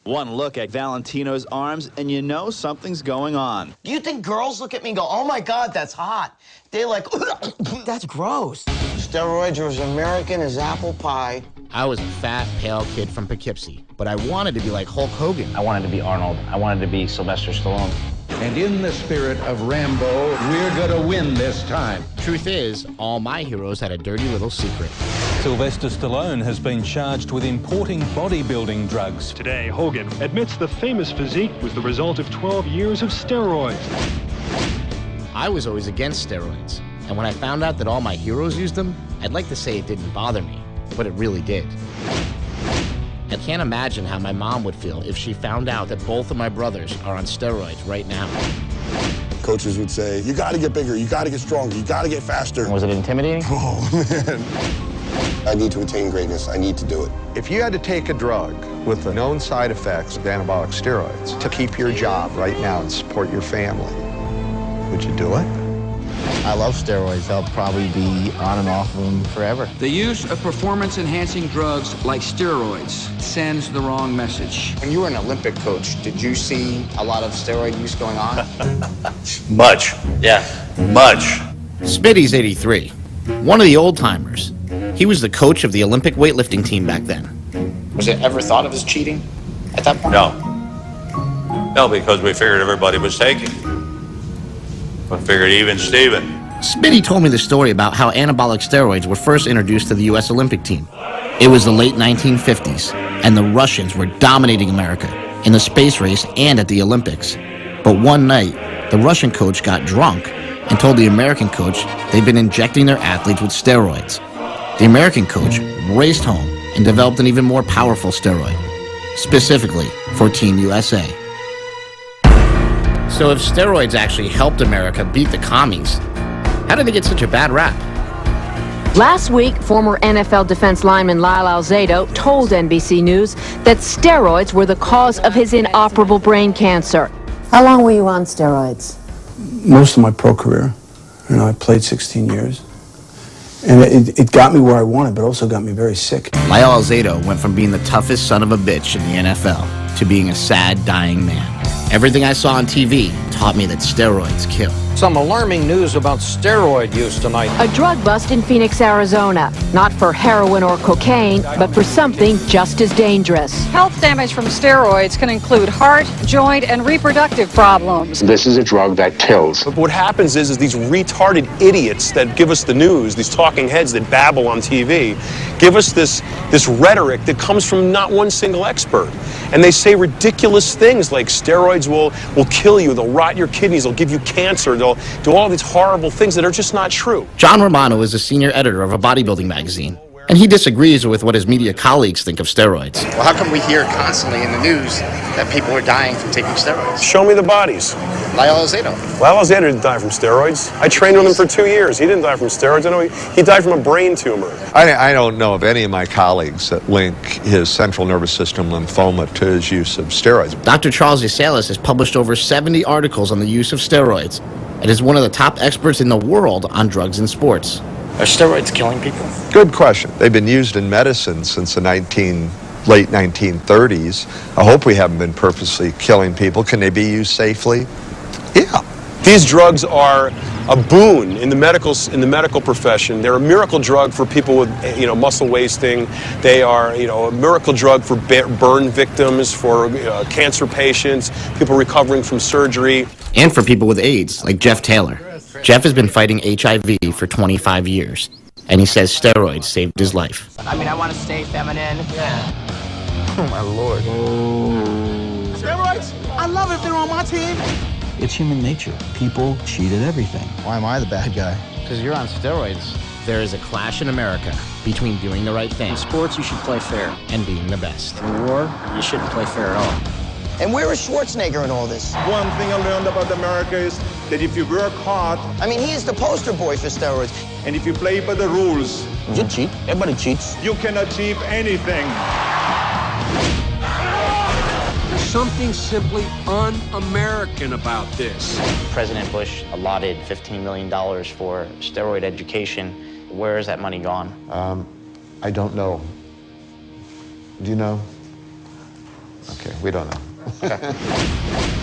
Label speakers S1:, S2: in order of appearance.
S1: One look at Valentino's arms, and you know something's going on.
S2: Do you think girls look at me and go, oh my God, that's hot? They're like, that's gross. Steroids are as American as apple pie.
S3: I was a fat, pale kid from Poughkeepsie, but I wanted to be like Hulk Hogan.
S4: I wanted to be Arnold. I wanted to be Sylvester Stallone.
S5: And in the spirit of Rambo, we're gonna win this time.
S3: Truth is, all my heroes had a dirty little secret.
S6: Sylvester Stallone has been charged with importing bodybuilding drugs.
S7: Today, Hogan admits the famous physique was the result of 12 years of steroids.
S3: I was always against steroids, and when I found out that all my heroes used them, I'd like to say it didn't bother me, but it really did. I can't imagine how my mom would feel if she found out that both of my brothers are on steroids right now.
S8: Coaches would say, you gotta get bigger, you gotta get stronger, you gotta get faster.
S4: Was it intimidating?
S8: Oh, man. I need to attain greatness. I need to do it.
S9: If you had to take a drug with the known side effects of anabolic steroids to keep your job right now and support your family, would you do it?
S3: I love steroids. I'll probably be on and off of them forever.
S10: The use of performance-enhancing drugs like steroids sends the wrong message.
S2: When you were an Olympic coach, did you see a lot of steroid use going on?
S11: Much.
S4: Yeah.
S11: Much.
S3: Smitty's 83, one of the old-timers. He was the coach of the Olympic weightlifting team back then.
S2: Was it ever thought of as cheating at that point?
S11: No. No, because we figured everybody was taking. We figured even Steven.
S3: Smitty told me the story about how anabolic steroids were first introduced to the U.S. Olympic team. It was the late 1950s, and the Russians were dominating America in the space race and at the Olympics. But one night, the Russian coach got drunk and told the American coach they'd been injecting their athletes with steroids. The American coach raced home and developed an even more powerful steroid, specifically for Team USA. So if steroids actually helped America beat the commies, how did they get such a bad rap?
S12: Last week, former NFL defense lineman Lyle Alzado told NBC News that steroids were the cause of his inoperable brain cancer.
S13: How long were you on steroids?
S14: Most of my pro career. You know, I played 16 years. And it got me where I wanted, but also got me very sick.
S3: Lyle Alzado went from being the toughest son of a bitch in the NFL to being a sad, dying man. Everything I saw on TV taught me that steroids kill.
S15: Some alarming news about steroid use tonight.
S12: A drug bust in Phoenix, Arizona. Not for heroin or cocaine, but for something just as dangerous.
S16: Health damage from steroids can include heart, joint, and reproductive problems.
S17: This is a drug that kills.
S18: But what happens is these retarded idiots that give us the news, these talking heads that babble on TV, give us this rhetoric that comes from not one single expert. And they say ridiculous things like steroids will kill you, they'll rot your kidneys, they'll give you cancer, they'll do all these horrible things that are just not true.
S3: John Romano is a senior editor of a bodybuilding magazine, and he disagrees with what his media colleagues think of steroids.
S2: Well, how come we hear constantly in the news that people are dying from taking steroids?
S18: Show me the bodies.
S2: Lyle Alzado.
S18: Lyle Alzado didn't die from steroids. I trained with him for 2 years. He didn't die from steroids. I know he died from a brain tumor.
S9: I don't know of any of my colleagues that link his central nervous system lymphoma to his use of steroids.
S3: Dr. Charles Yasalis has published over 70 articles on the use of steroids and is one of the top experts in the world on drugs and sports.
S2: Are steroids killing people?
S9: Good question. They've been used in medicine since the late 1930s. I hope we haven't been purposely killing people. Can they be used safely? Yeah.
S18: These drugs are a boon in the medical profession. They're a miracle drug for people with muscle wasting. They are a miracle drug for burn victims, for cancer patients, people recovering from surgery,
S3: and for people with AIDS like Jeff Taylor. Jeff has been fighting HIV for 25 years, and he says steroids saved his life.
S2: I mean, I want to stay feminine.
S3: Yeah. Oh my Lord.
S2: Steroids? I love it if they're on my team.
S15: It's human nature. People cheat at everything.
S3: Why am I the bad guy? Because you're on steroids. There is a clash in America between doing the right thing.
S10: In sports, you should play fair.
S3: And being the best.
S10: In war, you shouldn't play fair at all.
S2: And where is Schwarzenegger in all this?
S19: One thing I learned about America is that if you work hard...
S2: I mean, he is the poster boy for steroids.
S19: And if you play by the rules...
S2: You cheat. Everybody cheats.
S19: You can achieve anything.
S15: There's something simply un-American about this.
S4: President Bush allotted $15 million for steroid education. Where has that money gone?
S9: I don't know. Do you know?
S17: Okay, we don't know.